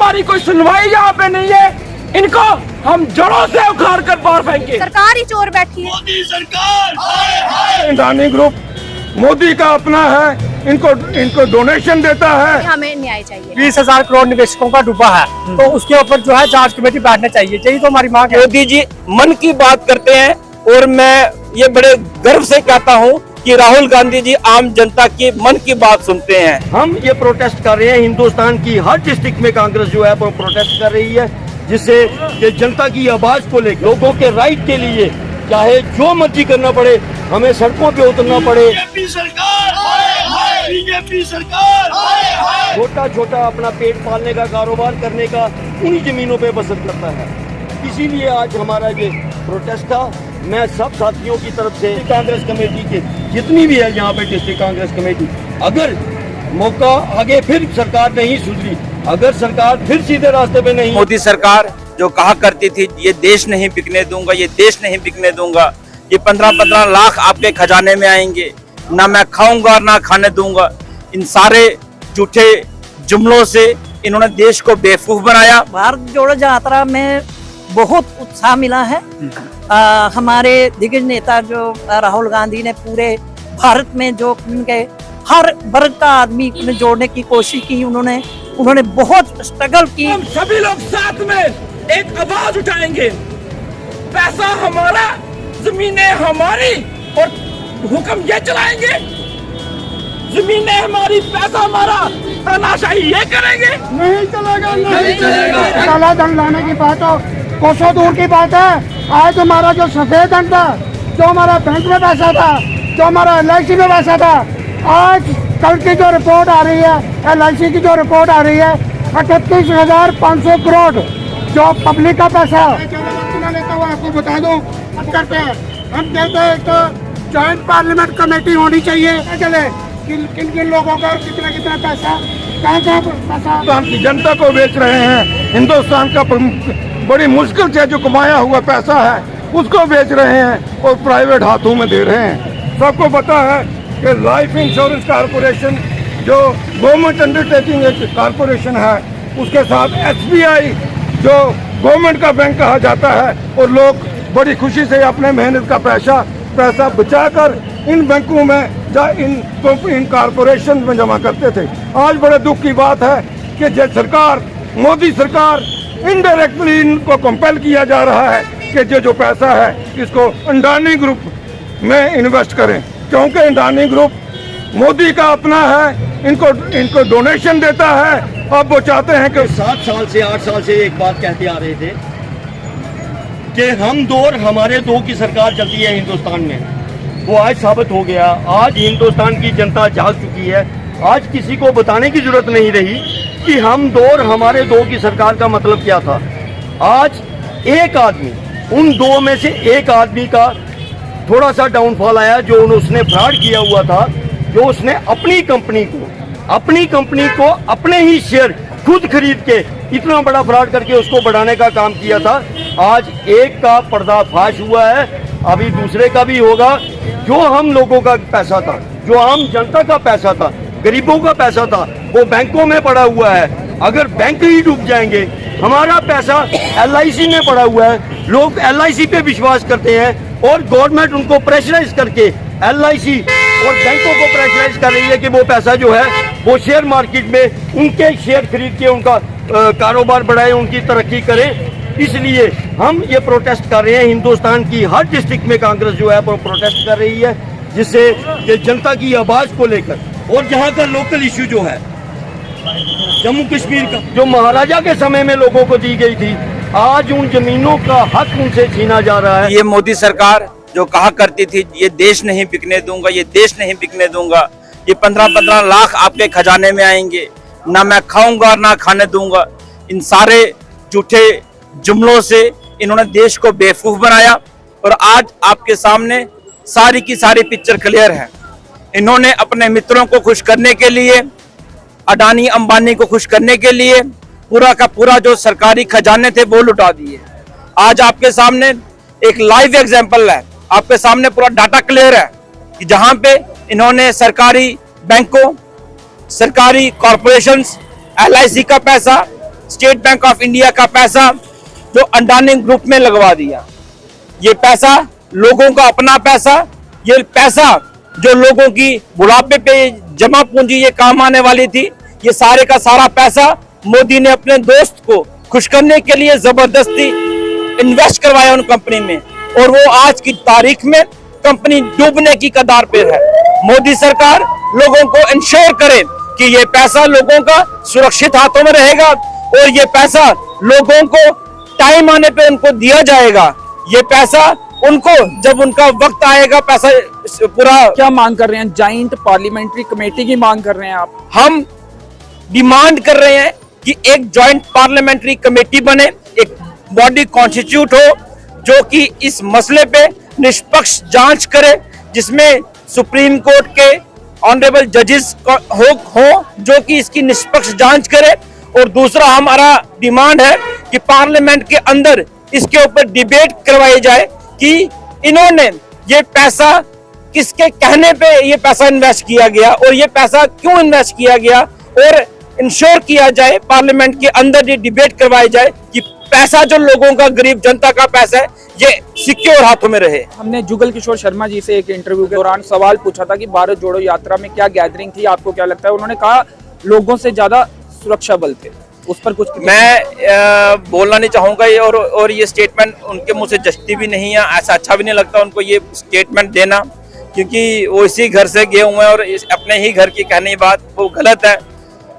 हमारी कोई सुनवाई यहाँ पे नहीं है। इनको हम जड़ों से उखाड़ कर बाहर फेंके। सरकार ही चोर बैठी है। मोदी सरकार अडानी ग्रुप मोदी का अपना है, इनको डोनेशन देता है। हमें न्याय चाहिए। 20,000 करोड़ निवेशकों का डूबा है, तो उसके ऊपर जो है जांच कमेटी बैठना चाहिए। यही तो हमारी मांग है। मोदी जी मन की बात करते हैं और मैं ये बड़े गर्व से कहता हूँ कि राहुल गांधी जी आम जनता की मन की बात सुनते हैं। हम ये प्रोटेस्ट कर रहे हैं, हिंदुस्तान की हर डिस्ट्रिक्ट में कांग्रेस जो है वो प्रोटेस्ट कर रही है, जिससे कि जनता की आवाज को लेकर, लोगों के राइट के लिए चाहे जो मर्जी करना पड़े, हमें सड़कों पे उतरना पड़े। बीजेपी सरकार छोटा छोटा अपना पेट पालने का कारोबार करने का उन्हीं जमीनों पे बसर करता है। इसीलिए आज हमारा ये प्रोटेस्ट था। मैं सब साथियों की तरफ से कांग्रेस कमेटी के जितनी भी है यहाँ पे डिस्ट्रिक्ट कांग्रेस कमेटी, अगर मौका आगे फिर सरकार नहीं सुधरी, अगर सरकार फिर सीधे रास्ते पे नहीं, मोदी सरकार जो कहा करती थी ये देश नहीं बिकने दूंगा, ये देश नहीं बिकने दूंगा, ये 15-15 लाख आपके खजाने में आएंगे, ना मैं खाऊंगा ना खाने दूंगा, इन सारे झूठे जुमलों से इन्होंने देश को बेवकूफ बनाया। भारत जोड़ो यात्रा में बहुत उत्साह मिला है। हमारे दिग्गज नेता जो राहुल गांधी ने पूरे भारत में जो उनके हर वर्ग का आदमी में जोड़ने की कोशिश की, उन्होंने बहुत स्ट्रगल की। हम सभी लोग साथ में एक आवाज उठाएंगे, पैसा हमारा, जमीनें हमारी और हुक्म ये चलाएंगे, जमीनें हमारी, पैसा हमारा, तानाशाही ये करेंगे। नहीं चलेगा, नहीं चलेगा। काला धन लाने की बात हो, कोसों दूर की बात है। आज हमारा जो सफेद धन था, जो हमारा बैंक में पैसा था, जो हमारा LIC में पैसा था, आज कल की जो रिपोर्ट आ रही है, LIC की जो रिपोर्ट आ रही है, 38,500 करोड़ जो पब्लिक का पैसा लेता हुआ आपको बता दो। हम करते हैं, हम कहते हैं तो जॉइंट पार्लियामेंट कमेटी होनी चाहिए। चले किन किन लोगों का कितना कितना पैसा कहाँ पैसा हिंदुस्तान की जनता को बेच रहे हैं। हिंदुस्तान का बड़ी मुश्किल से जो कमाया हुआ पैसा है उसको बेच रहे हैं और प्राइवेट हाथों में दे रहे हैं। सबको पता है कि लाइफ इंश्योरेंस कॉरपोरेशन जो गवर्नमेंट अंडरटेकिंग एक कॉरपोरेशन है, उसके साथ SBI जो गवर्नमेंट का बैंक कहा जाता है, और लोग बड़ी खुशी से अपने मेहनत का पैसा बचाकर इन बैंकों में इन कॉरपोरेशन में जमा करते थे। आज बड़े दुख की बात है कि जो सरकार, मोदी सरकार, इनडायरेक्टली इनको कंपेल किया जा रहा है कि जो पैसा है इसको अडानी ग्रुप में इन्वेस्ट करें, क्योंकि अडानी ग्रुप मोदी का अपना है, इनको डोनेशन देता है। अब वो चाहते हैं कि 7 साल से 8 साल से एक बात कहते आ रहे थे कि हम दो और हमारे दो की सरकार चलती है हिंदुस्तान में, वो आज साबित हो गया। आज हिंदुस्तान की जनता जाग चुकी है। आज किसी को बताने की जरूरत नहीं रही कि हम दो और हमारे दो की सरकार का मतलब क्या था। आज एक आदमी, उन दो में से एक आदमी का थोड़ा सा डाउनफॉल आया, जो उसने फ्रॉड किया हुआ था, जो उसने अपनी कंपनी को अपने ही शेयर खुद खरीद के इतना बड़ा फ्रॉड करके उसको बढ़ाने का काम किया था। आज एक का पर्दाफाश हुआ है, अभी दूसरे का भी होगा। जो हम लोगों का पैसा था, जो आम जनता का पैसा था, गरीबों का पैसा था, वो बैंकों में पड़ा हुआ है। अगर बैंक ही डूब जाएंगे, हमारा पैसा LIC में पड़ा हुआ है, लोग LIC पे विश्वास करते हैं और गवर्नमेंट उनको प्रेशराइज करके LIC और बैंकों को प्रेशराइज कर रही है कि वो पैसा जो है वो शेयर मार्केट में उनके शेयर खरीद के उनका कारोबार बढ़ाए, उनकी तरक्की करें। इसलिए हम ये प्रोटेस्ट कर रहे हैं। हिंदुस्तान की हर डिस्ट्रिक्ट में कांग्रेस जो है वो प्रोटेस्ट कर रही है, जिससे कि जनता की आवाज को लेकर, और जहाँ का लोकल इश्यू जो है जम्मू कश्मीर का, जो महाराजा के समय में लोगों को दी गई थी, आज उन जमीनों का हक उनसे छीना जा रहा है। ये मोदी सरकार जो कहा करती थी ये देश नहीं बिकने दूंगा, ये देश नहीं बिकने दूंगा, ये 15-15 लाख आपके खजाने में आएंगे, ना मैं खाऊंगा ना खाने दूंगा, इन सारे झूठे जुमलों से इन्होंने देश को बेवकूफ बनाया। और आज आपके सामने सारी की सारी पिक्चर क्लियर है। इन्होंने अपने मित्रों को खुश करने के लिए, अडानी अंबानी को खुश करने के लिए पूरा का पूरा जो सरकारी खजाने थे वो लुटा दिए। आज आपके सामने एक लाइव एग्जांपल है, आपके सामने पूरा डाटा क्लियर है कि जहां पे इन्होंने सरकारी बैंकों, सरकारी कॉरपोरेशंस, LIC का पैसा, स्टेट बैंक ऑफ इंडिया का पैसा जो अंडानी ग्रुप में लगवा दिया। ये पैसा लोगों का अपना पैसा, ये पैसा जो लोगों की बुढ़ापे पे जमा पूंजी ये काम आने वाली थी, ये सारे का सारा पैसा मोदी ने अपने दोस्त को खुश करने के लिए जबरदस्ती इन्वेस्ट करवाया उन कंपनी में, और वो आज की तारीख में कंपनी डूबने की कगार पे है। मोदी सरकार लोगों को इंश्योर करे कि ये पैसा लोगों का सुरक्षित हाथों में रहेगा और ये पैसा लोगों को टाइम आने पे उनको दिया जाएगा। ये पैसा उनको जब उनका वक्त आएगा पैसा पूरा। क्या मांग कर रहे हैं? जॉइंट पार्लियामेंट्री कमेटी की मांग कर रहे हैं आप? हम डिमांड कर रहे हैं कि एक जॉइंट पार्लियामेंट्री कमेटी बने, एक बॉडी कॉन्स्टिट्यूट हो जो कि इस मसले पे निष्पक्ष जांच करे, जिसमें सुप्रीम कोर्ट के ऑनरेबल जजेस हो जो कि इसकी निष्पक्ष जांच करे। और दूसरा हमारा डिमांड है कि पार्लियामेंट के अंदर इसके ऊपर डिबेट करवाई जाए कि इन्होंने ये पैसा किसके कहने पे ये पैसा इन्वेस्ट किया गया और ये पैसा क्यों इन्वेस्ट किया गया, और इंश्योर किया जाए पार्लियामेंट के अंदर ये डिबेट करवाई जाए कि पैसा जो लोगों का, गरीब जनता का पैसा है, ये सिक्योर हाथों में रहे। हमने जुगल किशोर शर्मा जी से एक इंटरव्यू के दौरान सवाल पूछा था कि भारत जोड़ो यात्रा में क्या गैदरिंग थी, आपको क्या लगता है? उन्होंने कहा लोगों से ज्यादा सुरक्षा बल थे। उस पर कुछ मैं बोलना नहीं चाहूंगा ये, और ये स्टेटमेंट उनके मुंह से जचती भी नहीं है, ऐसा अच्छा भी नहीं लगता उनको ये स्टेटमेंट देना, क्योंकि वो इसी घर से गए हुए हैं और अपने ही घर की कहने की बात वो गलत है।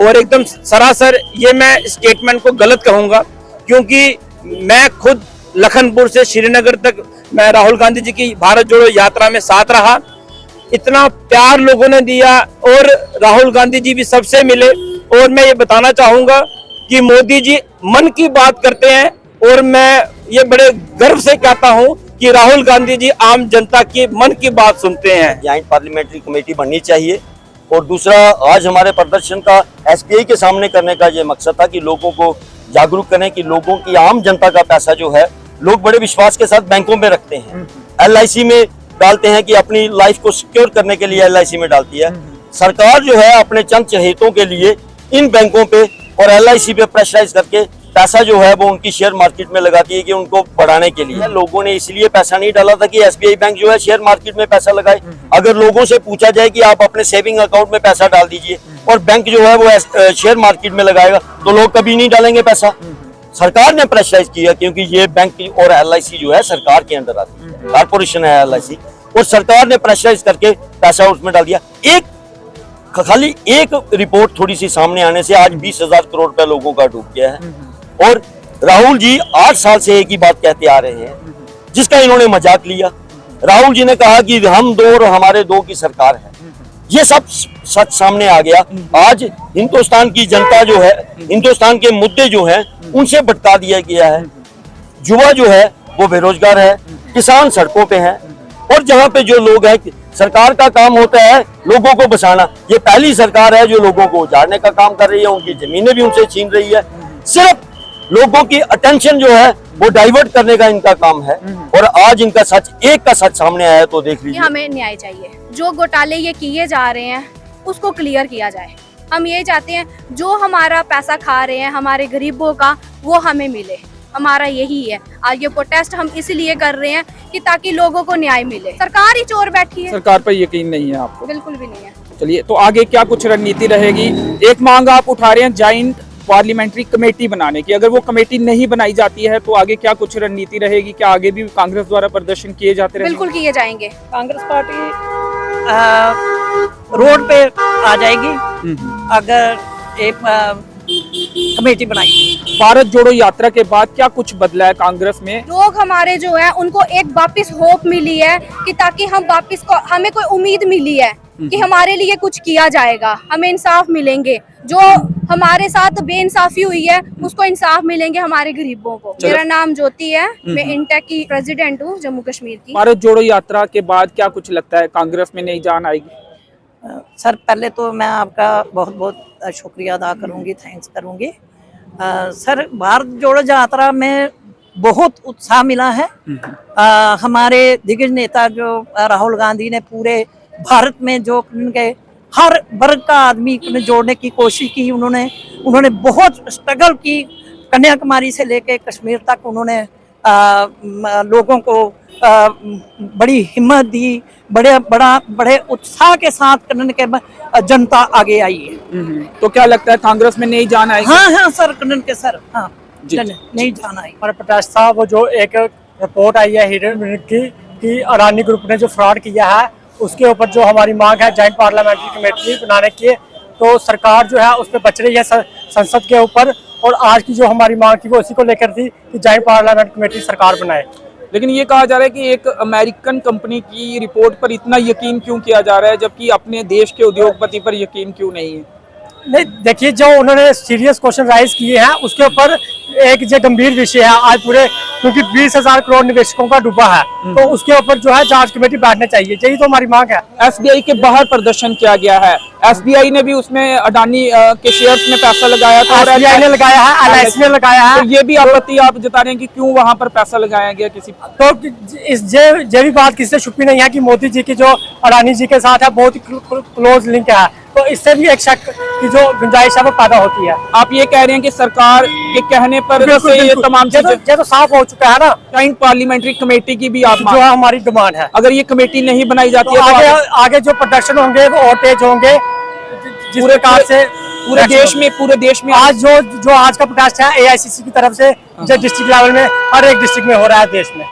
और एकदम सरासर ये मैं स्टेटमेंट को गलत कहूंगा, क्योंकि मैं खुद लखनपुर से श्रीनगर तक मैं राहुल गांधी जी की भारत जोड़ो यात्रा में साथ रहा। इतना प्यार लोगों ने दिया और राहुल गांधी जी भी सबसे मिले। और मैं ये बताना चाहूंगा कि मोदी जी मन की बात करते हैं, और मैं ये बड़े गर्व से कहता हूं कि राहुल गांधी जी आम जनता की मन की बात सुनते हैं। जॉइंट पार्लियामेंट्री कमेटी बननी चाहिए। और दूसरा, आज हमारे प्रदर्शन का एसबीआई के सामने करने का ये मकसद था कि लोगों को जागरूक करें कि लोगों की, आम जनता का पैसा जो है लोग बड़े विश्वास के साथ बैंकों में रखते हैं, LIC में डालते हैं कि अपनी लाइफ को सिक्योर करने के लिए LIC में डालती है। सरकार जो है अपने चंद चहेतों के लिए इन बैंकों पे और LIC पे प्रेशराइज करके पैसा जो है वो उनकी शेयर मार्केट में लगाती है कि उनको बढ़ाने के लिए। लोगों ने इसलिए पैसा नहीं डाला था कि SBI बैंक जो है शेयर मार्केट में पैसा लगाए। अगर लोगों से पूछा जाए कि आप अपने सेविंग अकाउंट में पैसा डाल दीजिए और बैंक जो है वो शेयर मार्केट में लगाएगा, तो लोग कभी नहीं डालेंगे पैसा। सरकार ने प्रेशराइज किया, क्योंकि ये बैंक और LIC जो है सरकार के अंदर आती है, कारपोरेशन है LIC, और सरकार ने प्रेशराइज करके पैसा उसमें डाल दिया। खाली एक रिपोर्ट थोड़ी सी सामने आने से आज 20,000 करोड़ रुपए लोगों का डूब गया है। और राहुल जी 8 साल से एक ही बात कहते आ रहे हैं, जिसका इन्होंने मजाक लिया। राहुल जी ने कहा कि हम दो और हमारे दो की सरकार है। ये सब सच सामने आ गया। आज हिंदुस्तान की जनता जो है, हिंदुस्तान के मुद्दे जो हैं उनसे भटका दिया गया है। युवा जो है वो बेरोजगार है, किसान सड़कों पे हैं, और जहाँ पे जो लोग हैं, सरकार का काम होता है लोगों को बचाना। ये पहली सरकार है जो लोगों को उजाड़ने का काम कर रही है, उनकी जमीनें भी उनसे छीन रही है। सिर्फ लोगों की अटेंशन जो है वो डाइवर्ट करने का इनका काम है। और आज इनका सच, एक का सच सामने आया है, तो देख लीजिए। हमें न्याय चाहिए। जो घोटाले ये किए जा रहे हैं उसको क्लियर किया जाए। हम ये चाहते हैं जो हमारा पैसा खा रहे हैं हमारे गरीबों का, वो हमें मिले। हमारा यही है। आज ये प्रोटेस्ट हम इसलिए कर रहे हैं कि ताकि लोगों को न्याय मिले। सरकार ही चोर बैठी है। सरकार पर यकीन नहीं है आपको? बिल्कुल भी नहीं है। चलिए, तो आगे क्या कुछ रणनीति रहेगी? एक मांग आप उठा रहे हैं जॉइंट पार्लियामेंट्री कमेटी बनाने की, अगर वो कमेटी नहीं बनाई जाती है तो आगे क्या कुछ रणनीति रहेगी? क्या आगे भी कांग्रेस द्वारा प्रदर्शन किए जाते रहेंगे? बिल्कुल किए जाएंगे। कांग्रेस पार्टी रोड पे आ जाएगी अगर एक कमेटी बनाई। भारत जोड़ो यात्रा के बाद क्या कुछ बदला है कांग्रेस में? लोग हमारे जो है उनको एक वापस होप मिली है कि ताकि हम वापस को, हमें कोई उम्मीद मिली है कि हमारे लिए कुछ किया जाएगा, हमें इंसाफ मिलेंगे। जो हमारे साथ बेइंसाफी हुई है उसको इंसाफ मिलेंगे हमारे गरीबों को। मेरा नाम ज्योति है, मैं इंटेक की प्रेसिडेंट हूँ जम्मू कश्मीर की। भारत जोड़ो यात्रा के बाद क्या कुछ लगता है कांग्रेस में नई जान आएगी? सर, पहले तो मैं आपका बहुत बहुत शुक्रिया अदा करूंगी, थैंक्स करूंगी। सर, भारत जोड़ो यात्रा में बहुत उत्साह मिला है। हमारे दिग्गज नेता जो राहुल गांधी ने पूरे भारत में जो उनके हर वर्ग का आदमी ने जोड़ने की कोशिश की। उन्होंने बहुत स्ट्रगल की, कन्याकुमारी से लेकर कश्मीर तक उन्होंने लोगों को बड़ी हिम्मत दी, बड़े उत्साह के साथ करने के बाद जनता आगे आई है। तो क्या लगता है कांग्रेस में नई जान आएगी? हाँ सर, कन्नन के सर, हाँ नहीं जान आई। हमारे प्रोटेस्ट था वो जो एक रिपोर्ट आई है हिडन की अडानी ग्रुप ने जो फ्रॉड किया है, उसके ऊपर जो हमारी मांग है जॉइंट पार्लियामेंट्री कमेटी बनाने की, तो सरकार जो है उस पर बच रही है संसद के ऊपर। और आज की जो हमारी मांग थी वो उसी को लेकर थी कि जॉइंट पार्लियामेंट कमेटी सरकार बनाए। लेकिन ये कहा जा रहा है कि एक अमेरिकन कंपनी की रिपोर्ट पर इतना यकीन क्यों किया जा रहा है, जबकि अपने देश के उद्योगपति पर यकीन क्यों नहीं है? नहीं देखिए, जो उन्होंने सीरियस क्वेश्चन राइज किए हैं उसके ऊपर एक जो गंभीर विषय है आज पूरे, क्योंकि 20,000 करोड़ निवेशकों का डूबा है, तो उसके ऊपर जो है जांच कमेटी बैठना चाहिए, यही तो हमारी मांग है। एसबीआई के बाहर प्रदर्शन किया गया है, एसबीआई ने भी उसमें अडानी के शेयर्स में पैसा लगाया था और एसबीआई ने लगाया है, एलआईसी ने लगाया है। तो ये भी आपत्ति आप जता रहे हैं कि क्यों वहां पर पैसा लगाया गया किसी? तो ये भी बात किसी से छुपी नहीं है कि मोदी जी की जो अडानी जी के साथ है बहुत ही क्लोज लिंक है, तो इससे भी एक शक की जो गुंजाइश है वो पैदा होती है। आप ये कह रहे हैं कि सरकार के कहने पर से ये तमाम चीजें तो साफ हो चुका है ना। जॉइंट पार्लियामेंट्री कमेटी की भी आप जो है हमारी डिमांड है, अगर ये कमेटी नहीं बनाई जाती तो है तो आगे जो प्रोडक्शन होंगे वो और तेज होंगे, जिस प्रकार से पूरे देश में आज जो आज का प्रोटेस्ट है एआईसीसी की तरफ से जो डिस्ट्रिक्ट लेवल में हर एक डिस्ट्रिक्ट में हो रहा है देश में।